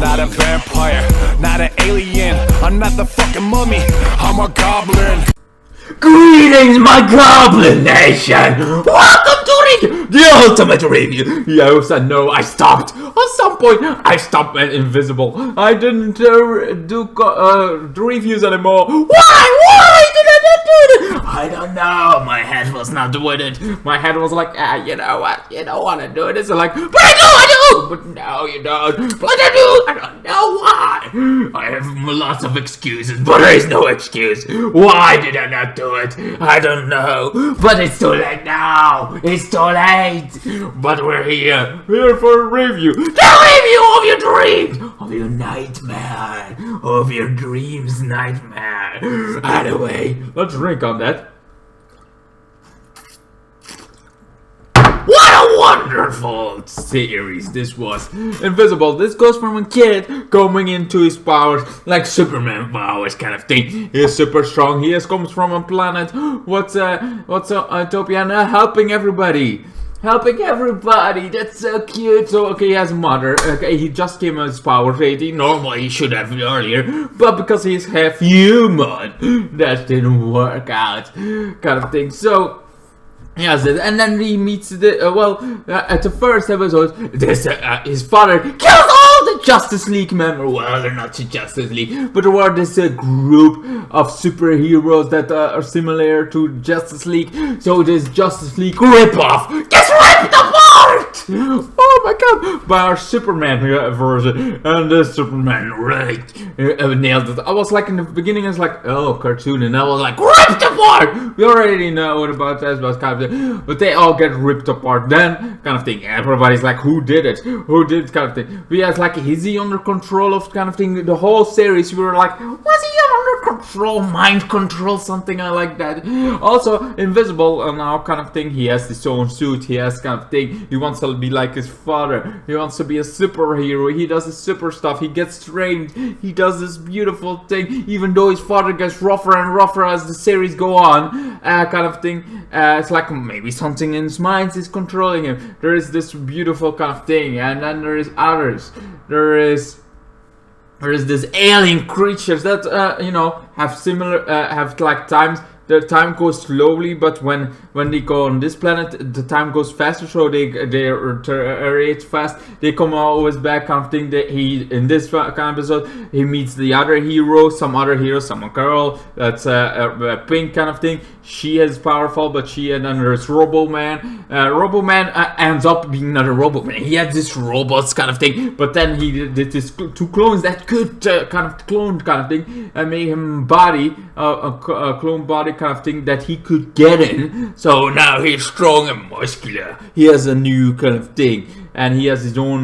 not a vampire, not an alien. I'm not the fucking mummy, I'm a goblin. Greetings, my Goblin Nation! Welcome to the ultimate review! Yes, I know, I stopped. At some point, I stopped at Invisible. I didn't do reviews anymore. Why did I not do it? I don't know. My head was not with it. My head was like, you know what? You don't want to do this. I'm like, but I do! But no, you don't. But I do! I don't know why. I have lots of excuses, but there is no excuse. Why did I not do it? I don't know. But it's too late now. It's too late. But we're here. We're for a review. The review of your dreams. Of your nightmare. Of your dreams nightmare. Anyway, let's drink on that. What a wonderful series this was. Invisible. This goes from a kid coming into his powers like Superman powers kind of thing. He is super strong. He comes from a planet. What's Utopia and helping everybody. Helping everybody. That's so cute. So okay, he has a mother. Okay, he just came as power rating. Normally he should have earlier, but because he's half human, that didn't work out. Kind of thing. So. Yes, and then he meets the at the first episode, this his father kills all the Justice League members. Well, they're not the Justice League, but there were this group of superheroes that are similar to Justice League. So this Justice League ripoff gets ripped apart. Oh my god! By our Superman version, and the Superman nailed it. I was like in the beginning, I was like, oh, cartoon, and I was like ripped apart. We already know about that, but kind of. But they all get ripped apart then, kind of thing. Everybody's like, who did it? Who did it? Kind of thing. We asked, like, is he under control of kind of thing? The whole series, we were like, was he under control? Mind control? Something like that. Also, Invisible now kind of thing. He has his own suit. He has kind of thing. He wants to be like his father. He wants to be a superhero. He does the super stuff. He gets trained. He does this beautiful thing. Even though his father gets rougher and rougher as the series go on, kind of thing. It's like maybe something in his mind is controlling him. There is this beautiful kind of thing, and then there is others. There is this alien creatures that you know have similar have like times. The time goes slowly, but when they go on this planet, the time goes faster. So they reiterate fast. They come always back, kind of thing. That he in this kind of episode, he meets the other hero, some girl that's a pink kind of thing. She is powerful, but and then there's Robo-Man. Robo-Man ends up being not a Robo-Man. He had this robots kind of thing, but then he did this two clones that could kind of clone kind of thing and made him body a clone body kind of thing that he could get in. So now he's strong and muscular. He has a new kind of thing, and he has his own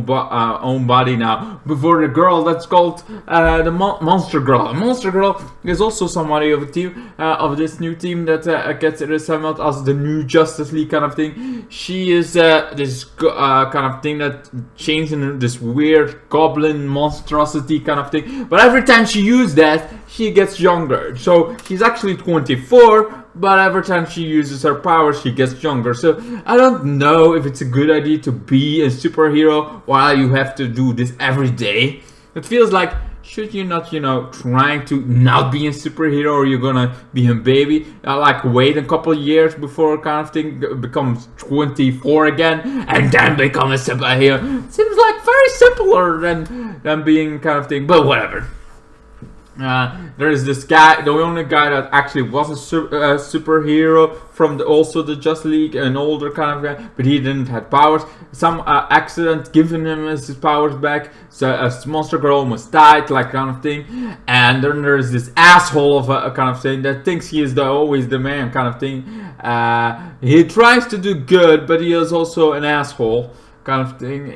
body now. Before the girl that's called the Monster Girl. A Monster Girl is also somebody of a team of this new team that gets assembled as the new Justice League kind of thing. She is this kind of thing that changed into this weird goblin monstrosity kind of thing. But every time she uses that, she gets younger. So she's actually 24, but every time she uses her powers, she gets younger. So I don't know if it's a good idea to be a superhero while you have to do this every day. It feels like, should you not, you know, trying to not be a superhero, or you're gonna be a baby? Like wait a couple years before kind of thing becomes 24 again, and then become a superhero. Seems like very simpler than being kind of thing, but whatever. There is this guy, the only guy that actually was a superhero from also the Justice League, an older kind of guy, but he didn't have powers. Some accident giving him his powers back, so a Monster Girl almost died, like kind of thing. And then there's this asshole of a kind of thing that thinks he is always the man kind of thing. He tries to do good, but he is also an asshole kind of thing.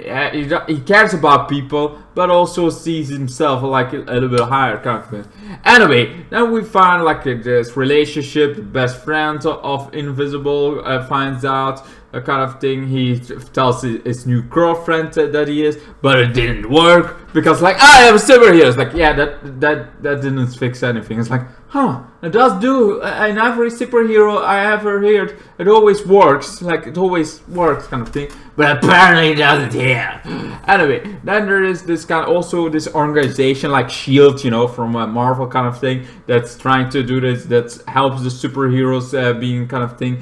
He cares about people, but also sees himself like a little bit higher kind of thing. Anyway, then we find like this relationship. The best friend of Invisible finds out a kind of thing. He tells his new girlfriend that he is, but it didn't work because like I am a superhero. It's like, yeah, that didn't fix anything. It's like, huh, it does do in every superhero I ever heard. It always works, like it always works kind of thing. But apparently it doesn't here. Anyway, then there is this kind of also this organization like Shield, you know, from Marvel kind of thing, that's trying to do this, that helps the superheroes being kind of thing,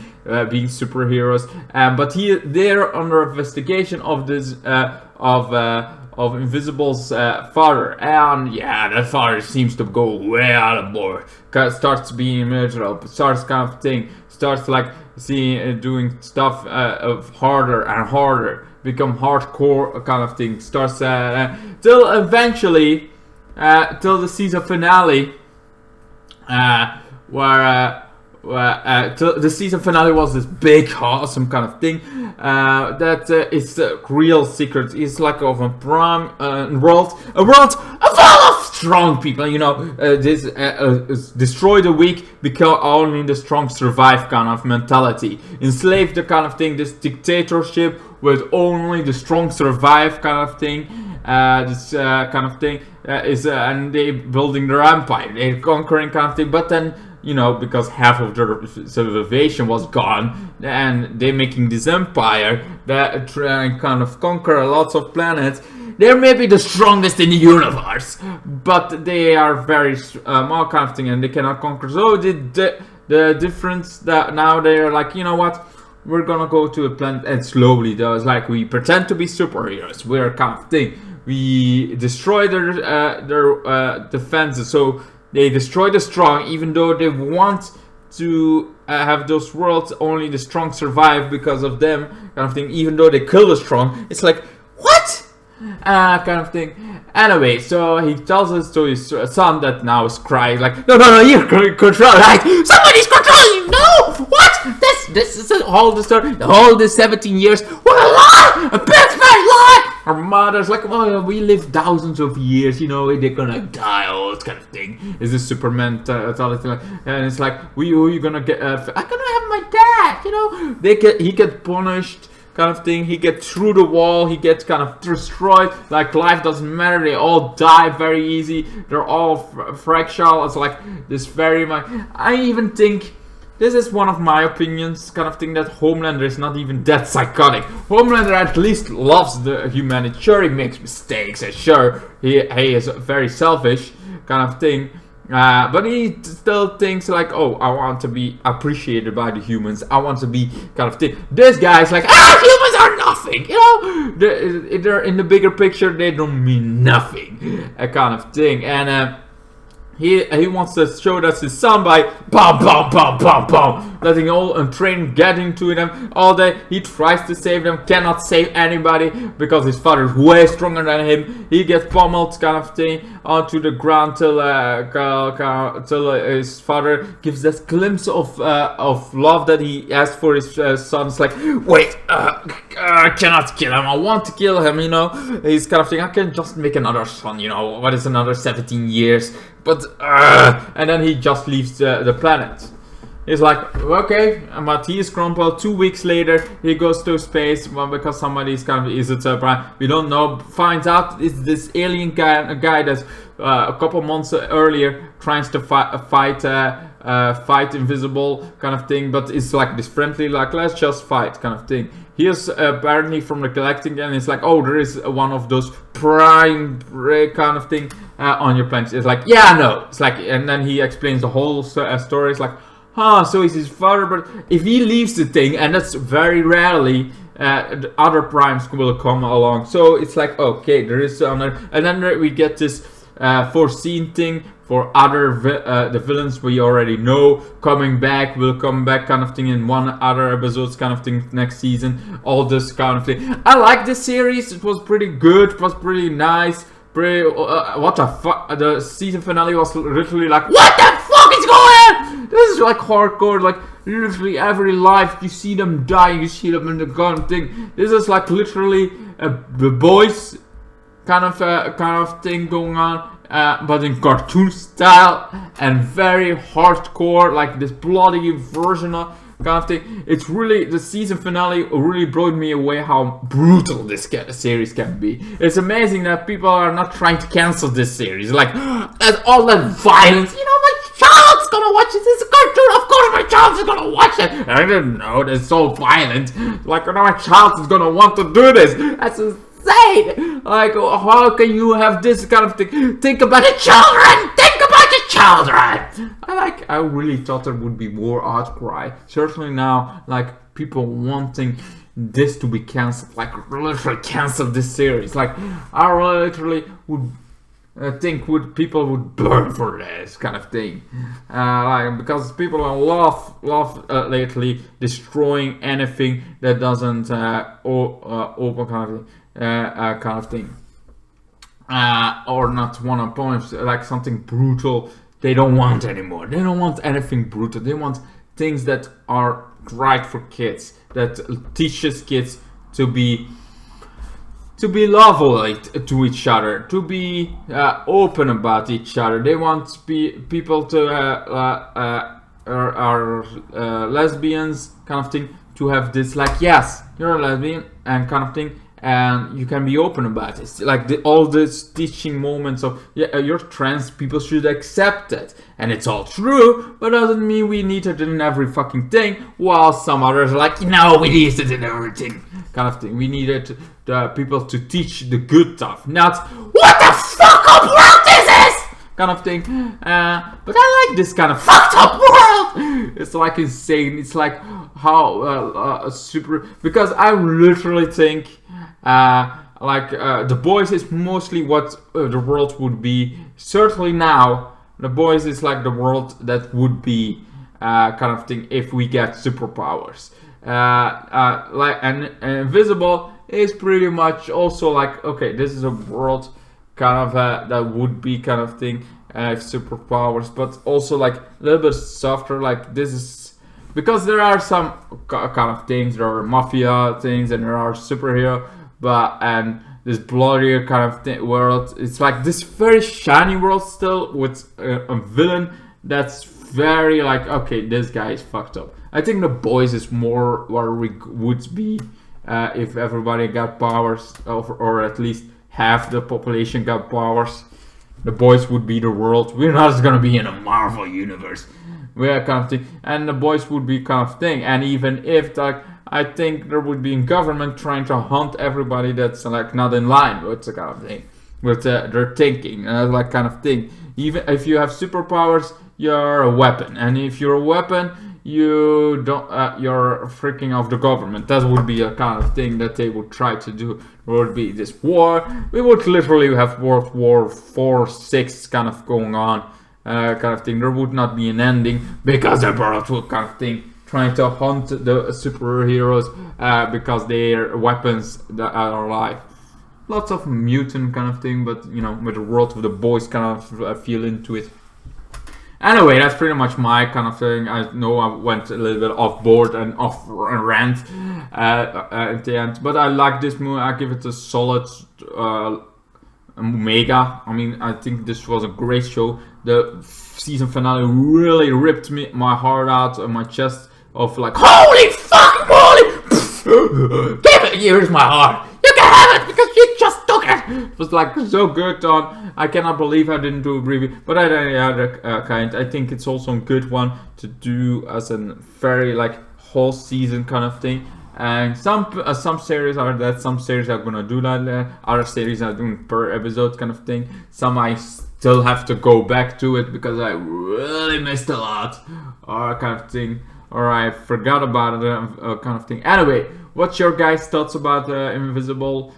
being superheroes. But they're under investigation of this of Invisible's father, and yeah, that father seems to go way out of board. Starts being miserable, starts kind of thing, starts like seeing doing stuff of harder and harder, become hardcore kind of thing. Starts till eventually, till the season finale, where the season finale was this big, awesome kind of thing. That is a real secret. It's like of a prime world full of strong people. You know, this destroy the weak because only the strong survive kind of mentality. Enslave the kind of thing. This dictatorship with only the strong survive kind of thing. This kind of thing is and they building their empire. They're conquering kind of thing. But then, you know, because half of their civilization was gone, and they're making this empire that trying kind of conquer lots of planets. They're maybe the strongest in the universe, but they are very small kind of thing, and they cannot conquer. So the difference that now they're like, you know what, we're gonna go to a planet, and slowly there's like we pretend to be superheroes. We're kind of thing. We destroy their defenses. So they destroy the strong, even though they want to have those worlds. Only the strong survive because of them, kind of thing. Even though they kill the strong, it's like, what? Kind of thing. Anyway, so he tells us to his son that now is crying like, no, you're controlling. Like, somebody's controlling you. No, what? This is all the story. All the 17 years. What a lie! A big fat lie! Our mother's like, well, we live thousands of years, you know, they're gonna die, all that kind of thing. Is this Superman mentality? And it's like, who are you gonna get? I'm gonna have my dad, you know. He get punished, kind of thing. He gets through the wall. He gets kind of destroyed. Like life doesn't matter. They all die very easy. They're all fragile. It's like this very much. I even think. This is one of my opinions, kind of thing, that Homelander is not even that psychotic. Homelander at least loves the humanity. Sure, he makes mistakes, and sure, he is very selfish, kind of thing. But he still thinks like, oh, I want to be appreciated by the humans. I want to be kind of thing. This guy's like, humans are nothing. You know, they're in the bigger picture. They don't mean nothing, kind of thing. And he wants to show that his son by letting all and training getting to them all day. He tries to save them, cannot save anybody because his father is way stronger than him. He gets pummeled, kind of thing, onto the ground till his father gives this glimpse of love that he asked for his son. It's like, wait, I cannot kill him. I want to kill him. You know, he's kind of thing. I can just make another son. You know, what is another 17 years? But and then he just leaves the planet. He's like, okay, but he is crumpled. 2 weeks later, he goes to space, well, because somebody's kind of, is it prime? We don't know. Finds out it's this alien guy, a guy that's a couple months earlier tries to fight Invisible, kind of thing. But it's like this friendly, like, let's just fight, kind of thing. He is apparently from the Galactic, and it's like, oh, there is one of those prime kind of thing on your planet. It's like, yeah, no. It's like, and then he explains the whole story. It's like, so he's his father, but if he leaves the thing, and that's very rarely, the other primes will come along. So it's like, okay, there is another, and then we get this foreseen thing for other the villains we already know coming back, will come back, kind of thing, in one other episodes, kind of thing, next season. All this kind of thing. I like this series. It was pretty good. It was pretty nice. What the fuck? The season finale was literally like, what the fuck is going on? This is like hardcore, like literally every life you see them die, you see them in the gun thing. This is like literally the boys kind of thing going on. But in cartoon style and very hardcore, like this bloody version of kind of thing. It's really, the season finale really blew me away how brutal this series can be. It's amazing that people are not trying to cancel this series. Like, there's all that violence. You know, my child's gonna watch it. It's a cartoon. Of course, my child is gonna watch it. And I didn't know it's so violent. Like, my child is gonna want to do this. That's insane. Like, how can you have this kind of thing? Think about the children. Think about the children. I really thought there would be more outcry. Certainly now, like, people wanting this to be cancelled. Like, literally cancel this series. Like, I literally would think people would burn for this kind of thing. Like, because people love lately destroying anything that doesn't open kind of thing. Or not one opponent, like something brutal. They don't want anymore. They don't want anything brutal. They want things that are right for kids, that teaches kids to be lovely to each other, to be open about each other. They want people to are lesbians kind of thing to have this, like, yes, you're a lesbian and kind of thing. And you can be open about it. Like all these teaching moments of, yeah, you're trans, people should accept it. And it's all true, but doesn't mean we need it in every fucking thing. While some others are like, no, we need it in everything. Kind of thing. We needed people to teach the good stuff, not what the fuck up world this is! Kind of thing. But I like this kind of fucked up world! It's like insane. It's like how super... Because I literally think... The Boys is mostly what the world would be. Certainly now, the Boys is like the world that would be kind of thing if we get superpowers. And Invisible is pretty much also like, okay, this is a world kind of that would be kind of thing if superpowers, but also like a little bit softer. Like this is because there are some kind of things. There are mafia things and there are superhero. And this bloodier kind of world, it's like this very shiny world still with a villain that's very like, okay, this guy is fucked up. I think The Boys is more where we would be if everybody got powers, or at least half the population got powers. The Boys would be the world. We're not gonna be in a Marvel universe. We're kind of thing, and The Boys would be kind of thing. And even if like, I think there would be a government trying to hunt everybody that's like not in line with the kind of thing, with their thinking, like kind of thing. Even if you have superpowers, you're a weapon, and if you're a weapon, you don't. You're freaking off the government. That would be a kind of thing that they would try to do. There would be this war. We would literally have World War 4, 6 kind of going on, kind of thing. There would not be an ending because the world would kind of thing. Trying to hunt the superheroes because their weapons that are alive. Lots of mutant kind of thing, but you know, with the world of The Boys kind of feel into it. Anyway, that's pretty much my kind of thing. I know I went a little bit off board and off rant at the end, but I like this movie. I give it a solid Omega. I mean, I think this was a great show. The season finale really ripped my heart out of my chest. Of like, holy fuck, Molly! Give it, here's my heart. You can have it because you just took it. It was like so good on. I cannot believe I didn't do a review, but I did the other kind. I think it's also a good one to do as a very like whole season kind of thing. And some series are that, some series are gonna do that. Other series are doing per episode kind of thing. Some I still have to go back to it because I really missed a lot, kind of thing. Or I forgot about it, kind of thing. Anyway, what's your guys' thoughts about Invincible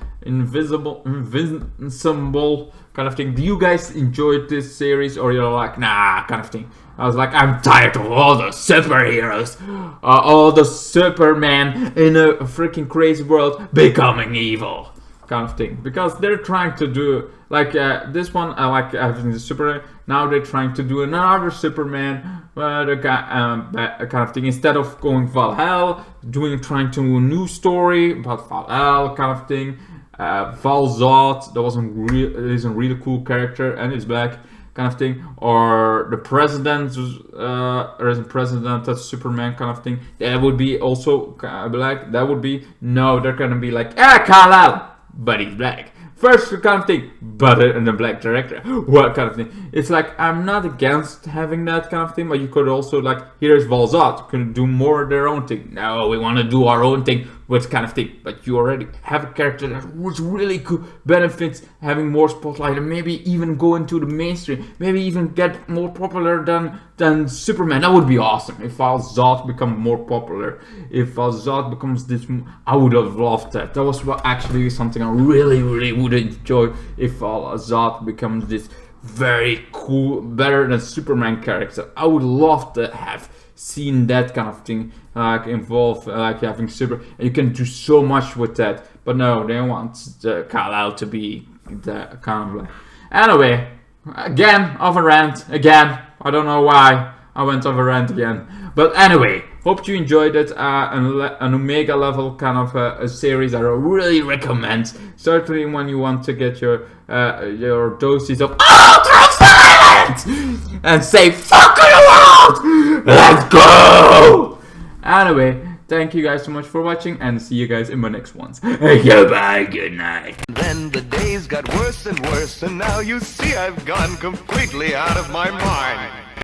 kind of thing? Do you guys enjoy this series, or you're like, nah, kind of thing? I was like, I'm tired of all the superheroes, all the Superman in a freaking crazy world becoming evil, kind of thing. Because they're trying to do like this one. I like having the Superman. Now they're trying to do another Superman. The kind of thing, instead of going Valhalla, trying to do a new story about Valhalla kind of thing. Val-Zod, that is a really cool character and he's black, kind of thing. Or the president, president that's Superman, kind of thing. That would be also black. That would be, no, they're gonna be like, Kal-El, but he's black. First kind of thing, but in a black director. What kind of thing? It's like, I'm not against having that kind of thing, but you could also, like, here's Val-Zod, you can do more their own thing. No, we want to do our own thing, with kind of thing. But you already have a character that was really cool, benefits having more spotlight, and maybe even go into the mainstream, maybe even get more popular than Superman. That would be awesome if Val-Zod become more popular. If Val-Zod becomes this, I would have loved that. That was actually something I really would enjoy, if Val-Zod becomes this very cool, better than Superman character. I would love to have seen that kind of thing, like involve like having super, and you can do so much with that. But no, they want Kal-El to be the kind of like. Anyway, again off a rant again. I don't know why I went off a rant again, but anyway, hope you enjoyed it. An Omega level kind of a series I really recommend. Certainly when you want to get your doses of ultra and say fuck the world, let's go. Anyway, thank you guys so much for watching, and see you guys in my next ones. Goodbye, good night. Then the days got worse and worse, and now you see I've gone completely out of my mind.